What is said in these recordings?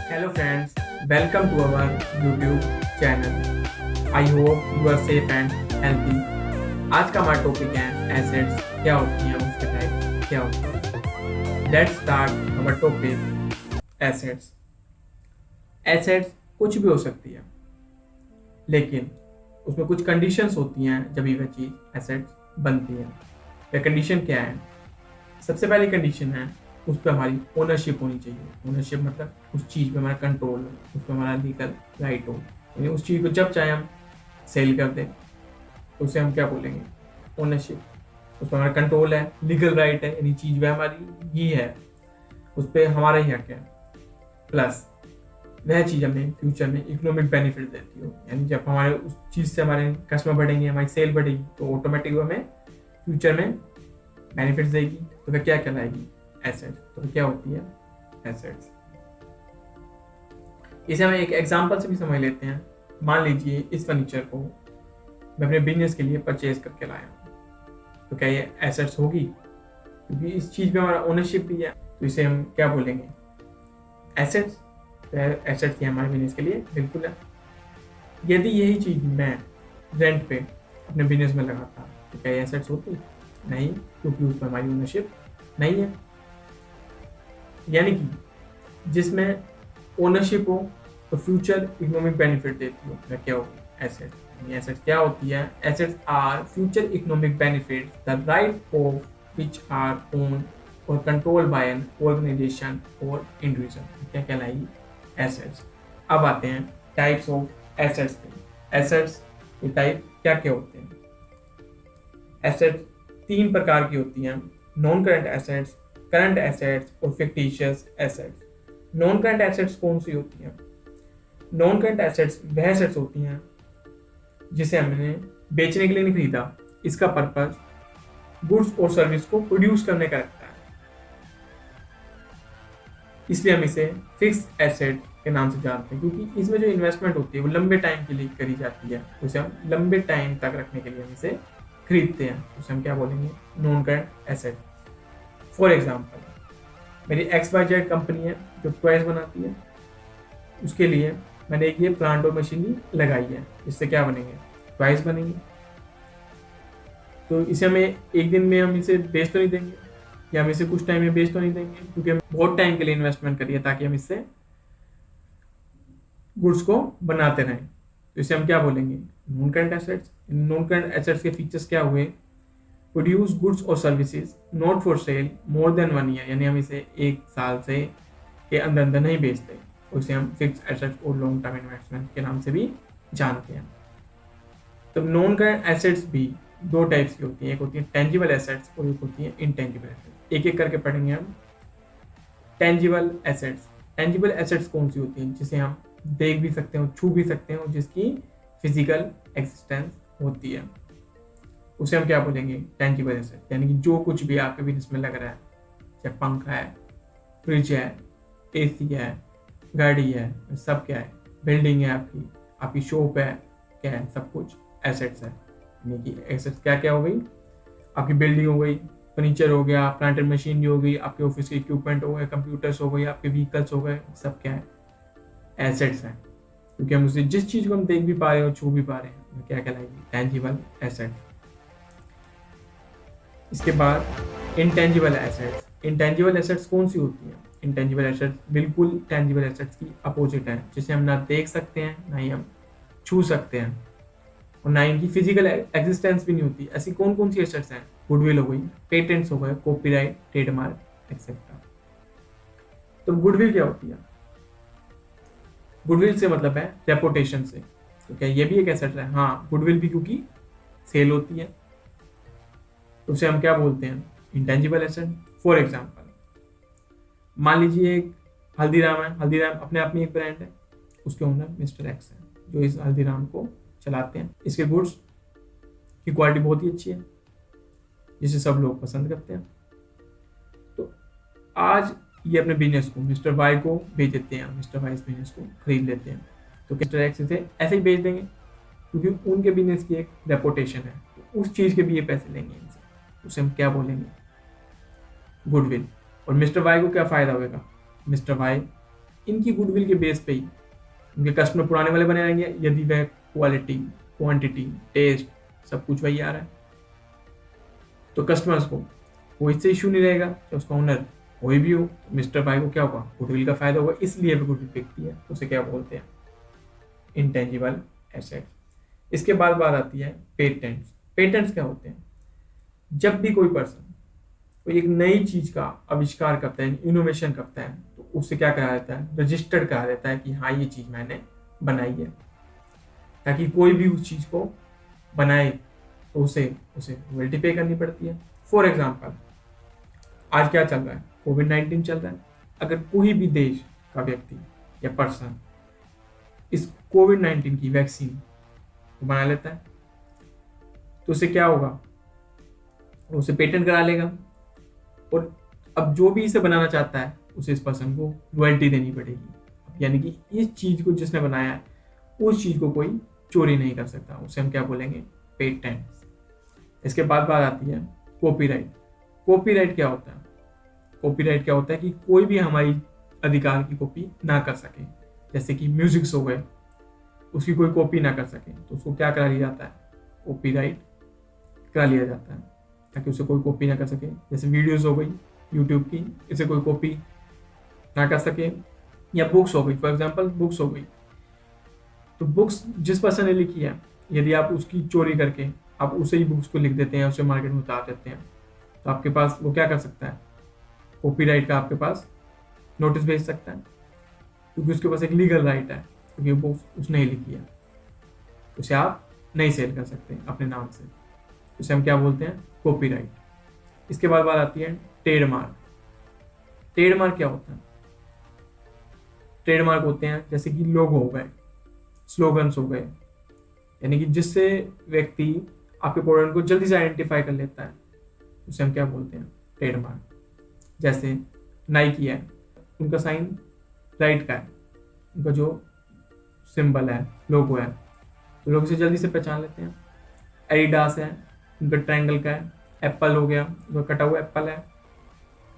Hello friends, welcome to our YouTube channel. I hope you are safe and healthy. आज का हमारा topic है assets क्या होती हैं, उसके टाइप क्या होते हैं. Let's start our topic assets. Assets कुछ भी हो सकती है, लेकिन उसमें कुछ कंडीशंस होती हैं जब वह चीज़ एसेट्स बनती है. वह कंडीशन क्या है? सबसे पहली कंडीशन है उस पर हमारी ओनरशिप होनी चाहिए. ओनरशिप मतलब उस चीज़ पे हमारा कंट्रोल हो, उस पर हमारा लीगल राइट हो. यानी उस चीज़ को जब चाहे हम सेल कर दें तो उसे हम क्या बोलेंगे? ओनरशिप. उस पर हमारा कंट्रोल है, लीगल राइट है, यानी चीज़ वह हमारी ही है, उस पर हमारा ही हक है. प्लस वह चीज़ हमें फ्यूचर में इकोनॉमिक बेनिफिट देती हो. यानी जब हमारे उस चीज़ से हमारे कस्टमर बढ़ेंगे, हमारी सेल बढ़ेगी, तो ऑटोमेटिक हमें फ्यूचर में बेनिफिट्स देगी. तो वह क्या कहलाएगी? एसेट्स. तो क्या होती है? एसेट्स. इसे हम एक एग्जांपल से भी समझ लेते हैं. मान लीजिए इस फर्नीचर को मैं अपने बिजनेस के लिए परचेज करके लाया हूँ, तो क्या ये एसेट्स होगी? क्योंकि इस चीज़ में हमारा ओनरशिप भी है, तो इसे हम क्या बोलेंगे? एसेट्स. एसेट्स ही हमारे बिजनेस के लिए बिल्कुल है. यदि यही चीज़ मैं रेंट पे अपने बिजनेस में लगाता तो क्या ये एसेट्स होती? नहीं, क्योंकि उस पर हमारी ओनरशिप नहीं है. यानी कि जिसमें ओनरशिप हो तो फ्यूचर इकोनॉमिक बेनिफिट देती हो, वह क्या होगी? एसेट्स. एसेट्स क्या होती है? Assets are future economic benefit the right of which are own or control by an organisation or individual. क्या कहलाएगी? एसेट्स. अब आते हैं टाइप्स ऑफ एसेट्स पे. एसेट्स के टाइप क्या क्या होते हैं? एसेट्स 3 प्रकार की होती हैं: non current assets, current assets और fictitious assets. Non current assets कौन सी होती हैं? नॉन करंट एसेट्स वह एसेट्स होती हैं जिसे हमने बेचने के लिए नहीं खरीदा, इसका पर्पस गुड्स और सर्विस को प्रोड्यूस करने का रखता है, इसलिए हम इसे फिक्स एसेट के नाम से जानते हैं. क्योंकि इसमें जो इन्वेस्टमेंट होती है वो लंबे टाइम के लिए करी जाती है, उसे हम लंबे टाइम तक रखने के लिए हम इसे खरीदते हैं. उसे हम क्या बोलेंगे? Non current asset. For example, मेरी XYZ कंपनी है जो टॉयज बनाती है, उसके लिए मैंने एक ये प्लांट और मशीनरी लगाई है, इससे क्या बनेंगे? टॉयज बनेंगे. तो इसे हमें एक दिन में हम इसे बेच तो नहीं देंगे, या हम इसे कुछ टाइम में बेच तो नहीं देंगे, क्योंकि हम बहुत टाइम के लिए इन्वेस्टमेंट करिए ताकि हम इससे गुड्स को बनाते रहें. तो इसे हम क्या बोलेंगे? Non current assets. Non current assets के फीचर्स क्या हुए? प्रोड्यूस गुड्स और services not for sale more than 1 year. यानी हम इसे 1 साल से के अंदर अंदर नहीं बेचते. उसे हम फिक्स एसेट्स और लॉन्ग टर्म इन्वेस्टमेंट के नाम से भी जानते हैं. तो नॉन करंट एसेट्स भी 2 टाइप्स की होती हैं. एक होती है टेंजिबल एसेट्स और एक होती है इनटेंजिबल एसेट्स. एक एक करके पढ़ेंगे हम. Tangible assets. टेंजिबल एसेट्स कौन सी होती हैं? जिसे हम देख भी सकते हो, छू भी सकते हो, जिसकी फिजिकल एक्सिस्टेंस होती है, उसे हम क्या बोलेंगे? Tangible asset. यानी कि जो कुछ भी आपके बिजनेस में लग रहा है, चाहे पंखा है, फ्रिज है, AC है, गाड़ी है, सब क्या है? बिल्डिंग है, आपकी शॉप है, क्या है? सब कुछ एसेट्स है. यानी कि एसेट्स क्या क्या हो गई? आपकी बिल्डिंग हो गई, फर्नीचर हो गया, प्लांट एंड मशीनरी हो गई, आपके ऑफिस के इक्विपमेंट हो गए, कंप्यूटर्स हो गए, आपके व्हीकल्स हो गए, सब क्या है? एसेट्स हैं. क्योंकि हम उसे जिस चीज़ को हम देख भी पा रहे हैं और छू भी पा रहे हैं, वो क्या कहलाएगी? Tangible asset. इसके बाद इंटेंजिबल एसेट्स. इंटेंजिबल एसेट्स कौन सी होती हैं? इंटेंजिबल एसेट्स बिल्कुल टेंजिबल एसेट्स की अपोजिट है, जिसे हम ना देख सकते हैं, ना ही हम छू सकते हैं, और ना इनकी फिजिकल एग्जिस्टेंस भी नहीं होती. ऐसी कौन कौन सी एसेट्स हैं? गुडविल हो गई, पेटेंट्स हो गए, कॉपीराइट, ट्रेडमार्क एक्सेट्रा. तो गुडविल क्या होती है? गुडविल से मतलब है रेपुटेशन से. तो क्या ये भी एक एसेट है? हाँ, गुडविल भी, क्योंकि सेल होती है, तो उसे हम क्या बोलते हैं? Intangible asset. फॉर एग्जाम्पल, मान लीजिए एक हल्दीराम है. हल्दीराम अपने आप में एक ब्रांड है, उसके ओनर मिस्टर X है जो इस हल्दीराम को चलाते हैं. इसके गुड्स की क्वालिटी बहुत ही अच्छी है, जिसे सब लोग पसंद करते हैं. तो आज ये अपने बिजनेस को मिस्टर Y को बेच देते हैं, मिस्टर Y इस बिजनेस को खरीद लेते हैं. तो मिस्टर X इसे ऐसे ही बेच देंगे, क्योंकि उनके बिजनेस की एक रेपुटेशन है. तो उस चीज़ के भी ये पैसे लेंगे इनसे. उसे हम क्या बोलेंगे? गुडविल. और मिस्टर Y को क्या फ़ायदा होगा? मिस्टर Y इनकी गुडविल के बेस पे ही उनके कस्टमर पुराने वाले बने रहेंगे, यदि वह क्वालिटी, क्वांटिटी, टेस्ट सब कुछ वही आ रहा है। तो कस्टमर्स को कोई से इशू नहीं रहेगा, चाहे उसका ओनर कोई भी हो, मिस्टर भाई को क्या होगा, गुडविल का फायदा होगा, इसलिए वो गुडविल बिकती है। उसे क्या बोलते हैं, इंटेंजिबल एसेट। इसके बाद बात आती है पेटेंट्स। पेटेंट्स क्या होते हैं, जब भी कोई पर्सन कोई एक नई चीज का आविष्कार करता है, इनोवेशन करता है, तो उससे क्या करा देता है, रजिस्टर्ड करा देता है कि हाँ ये चीज मैंने बनाई है, ताकि कोई भी उस चीज को बनाए तो उसे रॉयल्टी पे करनी पड़ती है। फॉर एग्जाम्पल, आज क्या चल रहा है, कोविड-19 चल रहा है। अगर कोई भी देश का व्यक्ति या पर्सन इस कोविड-19 की वैक्सीन को बना लेता है, तो उसे क्या होगा, उसे पेटेंट करा लेगा, और अब जो भी इसे बनाना चाहता है उसे इस पर्सन को रॉयल्टी देनी पड़ेगी। यानी कि इस चीज को जिसने बनाया है उस चीज को कोई चोरी नहीं कर सकता, उसे हम क्या बोलेंगे, पेटेंट। इसके बाद बात आती है कॉपीराइट। कॉपीराइट क्या होता है, कॉपीराइट क्या होता है कि कोई भी हमारी अधिकार की कॉपी ना कर सके, जैसे कि म्यूजिक्स हो गए, उसकी कोई कॉपी ना कर सके, तो उसको क्या करा लिया जाता है, कॉपीराइट करा लिया जाता है, ताकि उसे कोई कॉपी ना कर सके। जैसे वीडियोस हो गई यूट्यूब की, इसे कोई कॉपी ना कर सके, या बुक्स हो गई, फॉर एग्जांपल बुक्स हो गई, तो बुक्स जिस पर्सन ने लिखी है, यदि आप उसकी चोरी करके आप उसे ही बुक्स को लिख देते हैं, उसे मार्केट में उतार देते हैं, तो आपके पास वो क्या कर सकता है, कॉपीराइट का आपके पास नोटिस भेज सकता है, क्योंकि उसके पास एक लीगल राइट है, क्योंकि वो बुक्स उसने ही लिखी है, उसे आप नहीं सेल कर सकते अपने नाम से, उसे हम क्या बोलते हैं, कॉपीराइट। इसके बाद बात आती है ट्रेडमार्क। ट्रेडमार्क क्या होता है, ट्रेडमार्क होते हैं जैसे कि लोगो हो गए, स्लोगन्स हो गए, यानी कि जिससे व्यक्ति आपके प्रोडक्ट को जल्दी से आइडेंटिफाई कर लेता है, उसे हम क्या बोलते हैं, ट्रेडमार्क। जैसे नाइकी है, उनका साइन राइट का है, उनका जो सिंबल है, लोगो है, तो लोग इसे जल्दी से पहचान लेते हैं। एडिडास है, उनका ट्रायंगल का है। एप्पल हो गया, उनका कटा हुआ एप्पल है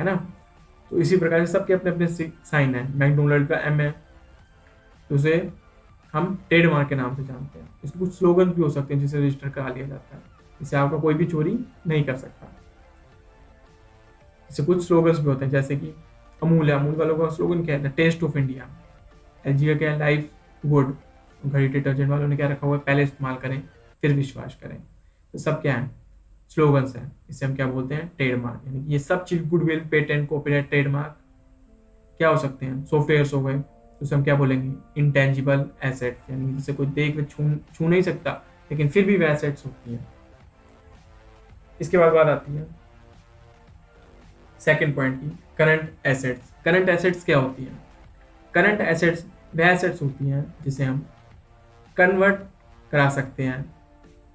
ना। तो इसी प्रकार से सबके अपने अपने साइन है। मैकडोनल्ड का एम है, तो उसे हम ट्रेडमार्क के नाम से जानते हैं। इसके कुछ स्लोगन भी हो सकते हैं जिसे रजिस्टर करा लिया जाता है, इसे आपका कोई भी चोरी नहीं कर सकता। इससे कुछ स्लोगन्स भी होते हैं, जैसे कि अमूल है, अमूल वालों का स्लोगन क्या है, the taste of India. LG का क्या है, लाइफ गुड। घड़ी डिटर्जेंट वालों ने क्या रखा हुआ है, पहले इस्तेमाल करें फिर विश्वास करें। तो सब क्या है, स्लोगन्स हैं, इसे हम क्या बोलते हैं, ट्रेडमार्क। यानी कि ये सब चीज गुडविल, पेटेंट, कॉपीराइट, ट्रेडमार्क क्या हो सकते हैं, सॉफ्टवेयर्स हो गए, तो उसे हम क्या बोलेंगे, इंटेंजिबल एसेट, यानी जिसे कोई देख के छू नहीं सकता, लेकिन फिर भी वे एसेट्स होती हैं। इसके बाद बात आती है सेकंड पॉइंट की, करंट एसेट्स। करंट एसेट्स क्या होती हैं, करंट एसेट्स वह एसेट्स होती हैं जिसे हम कन्वर्ट करा सकते हैं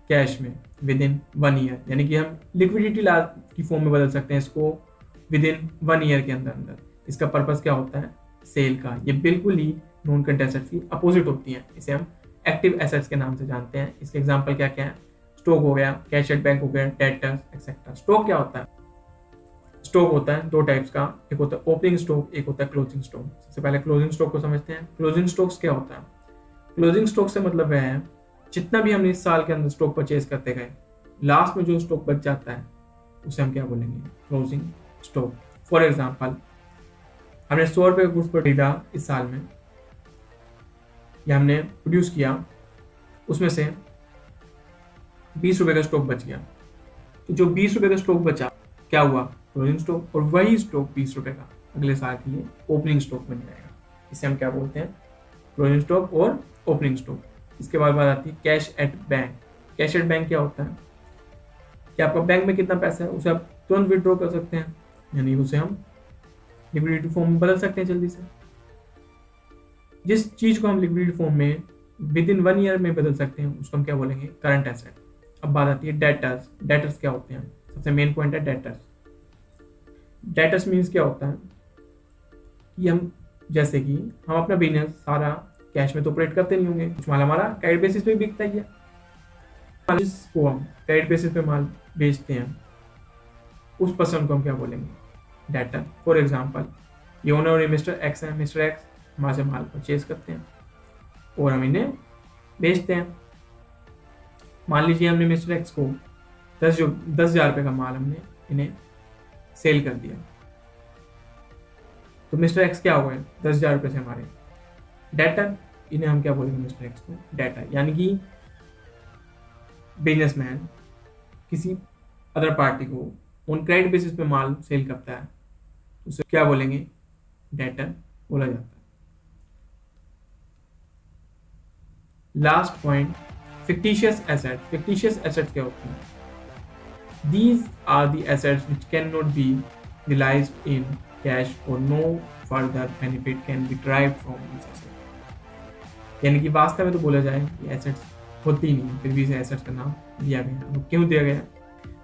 कैश में विद इन 1 ईयर, यानी कि हम लिक्विडिटी की फॉर्म में बदल सकते हैं इसको विद इन 1 ईयर के अंदर अंदर। इसका पर्पस क्या होता है, सेल का। ये बिल्कुल ही नॉन करंट एसेट्स की अपोजिट होती हैं, इसे हम एक्टिव एसेट्स के नाम से जानते हैं। इसके एग्जांपल क्या क्या है, स्टॉक हो गया, कैश एट बैंक हो गया, डेटर्स एक्सेट्रा। स्टॉक क्या होता है, स्टॉक होता है 2 टाइप्स का, एक होता है ओपनिंग स्टॉक, एक होता है क्लोजिंग स्टॉक। सबसे पहले क्लोजिंग स्टॉक को समझते हैं। क्लोजिंग स्टॉक्स क्या होता है, क्लोजिंग स्टॉक से मतलब वह है जितना भी हमने इस साल के अंदर स्टॉक परचेज करते गए, लास्ट में जो स्टॉक बच जाता है उसे हम क्या बोलेंगे, क्लोजिंग स्टॉक। फॉर एग्जांपल, हमने 100 रुपये का गुड्स खरीदा इस साल में, या हमने प्रोड्यूस किया, उसमें से 20 रुपये का स्टॉक बच गया, तो जो 20 रुपये का स्टॉक बचा क्या हुआ, क्लोजिंग स्टॉक। और वही स्टॉक 20 रुपये का अगले साल के लिए ओपनिंग स्टॉक बन जाएगा। इसे हम क्या बोलते हैं, क्लोजिंग स्टॉक और ओपनिंग स्टॉक। इसके बाद बात आती है cash at bank. Cash at bank क्या होता है, कि आपका बैंक में कितना पैसा है उसे आप तुरंत विड्रॉ कर सकते हैं, यानी उसे हम लिक्विडिटी फॉर्म में बदल सकते हैं जल्दी से। जिस चीज को हम लिक्विडिटी फॉर्म में विद इन 1 ईयर में बदल सकते हैं उसको हम क्या बोलेंगे, करंट एसेट। अब बात आती है डेटर्स। डेटर्स क्या होते हैं, सबसे मेन पॉइंट है डेटर्स। डेटर्स मीन्स क्या होता है कि हम, जैसे कि हम अपना बिजनेस सारा कैश में तो ऑपरेट करते नहीं होंगे, कुछ माल हमारा क्रेडिट बेसिस पे बिकता ही है, जिसको हम क्रेडिट बेसिस पे माल बेचते हैं उस पर्सन को हम क्या बोलेंगे, डेटर। फॉर एग्जांपल, ये ओनर और मिस्टर एक्स है। मिस्टर एक्स हमारे से माल परचेज करते हैं और हम इन्हें बेचते हैं। मान लीजिए हमने मिस्टर एक्स को 10,000 रुपये का माल हमने इन्हें सेल कर दिया, तो मिस्टर एक्स क्या हो गए 10,000 रुपये से हमारे डेटर। इन्हें हम क्या बोलेंगे मिस्टर एक्स को डेटर, यानी कि बिजनेसमैन किसी अदर पार्टी को ऑन क्रेडिट बेसिस पे माल सेल करता है, उसे क्या बोलेंगे डेटर बोला जाता है। Last point, fictitious asset. Fictitious assets क्या होती हैं? These are the assets which cannot be realized in cash or no further benefit can be derived from these assets। यानी कि वास्तव में तो बोला जाए ये एसेट्स होती नहीं है, फिर भी इसे एसेट्स का नाम दिया गया। वो क्यों दिया गया?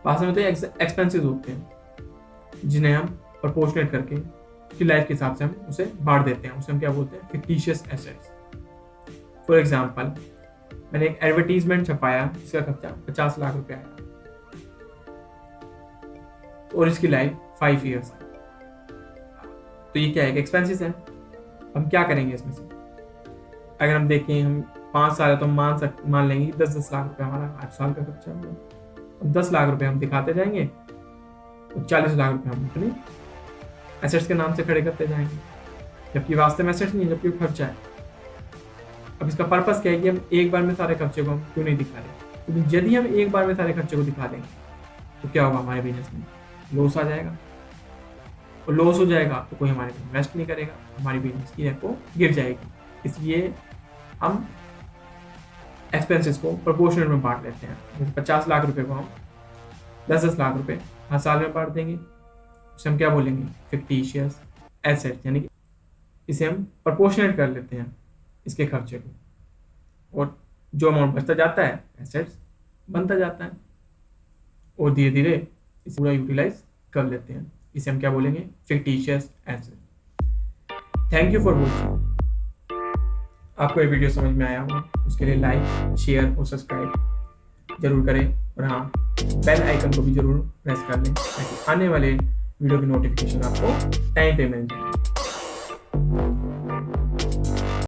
वास्तव में तो एक्सपेंसेस होते हैं जिन्हें हम प्रोपोर्शनेट करके उसकी लाइफ के हिसाब से हम उसे बांट देते हैं, उसे हम क्या बोलते हैं फिक्टिशियस एसेट्स। फॉर एग्जाम्पल, मैंने एक एडवर्टीजमेंट छपाया जिसका खर्चा 50 लाख रुपया आया और इसकी लाइफ 5 ईयर्स है, तो ये क्या है? एक्सपेंसेस है। हम क्या करेंगे इसमें से? अगर हम देखें हम 5 साल है तो हम मान लेंगे 10-10 लाख रुपए हमारा 8 साल का खर्चा है। अब 10 लाख रुपए हम दिखाते जाएंगे और 40 लाख रुपए हम अपने एसेट्स के नाम से खड़े करते जाएंगे, जबकि वास्तव में एसेट्स नहीं है, जबकि खर्चा है। अब इसका पर्पस क्या है कि हम एक बार में सारे खर्चे को हम क्यों नहीं दिखा रहे? क्योंकि यदि हम एक बार में सारे खर्चे को दिखा देंगे तो क्या होगा? हमारे बिजनेस में लॉस आ जाएगा, और लॉस हो जाएगा तो कोई हमारे में इन्वेस्ट नहीं करेगा, हमारी बिजनेस की रेपो गिर जाएगी। इसलिए हम एक्सपेंसेस को प्रोपोर्शनल में बांट लेते हैं। जैसे 50 लाख रुपए को हम 10-10 लाख रुपए हर साल में बांट देंगे, उसे हम क्या बोलेंगे फिक्टिशियस एसेट, यानी कि इसे हम प्रोपोर्शनेट कर लेते हैं इसके खर्चे को, और जो अमाउंट बचता जाता है एसेट्स बनता जाता है, और धीरे धीरे इसे पूरा यूटिलाइज कर लेते हैं। इसे हम क्या बोलेंगे fictitious asset. Thank you for watching. आपको ये वीडियो समझ में आया हो उसके लिए लाइक, शेयर और सब्सक्राइब जरूर करें, और हाँ बेल आइकन को भी जरूर प्रेस कर लें ताकि आने वाले वीडियो की नोटिफिकेशन आपको टाइम पे मिल जाए।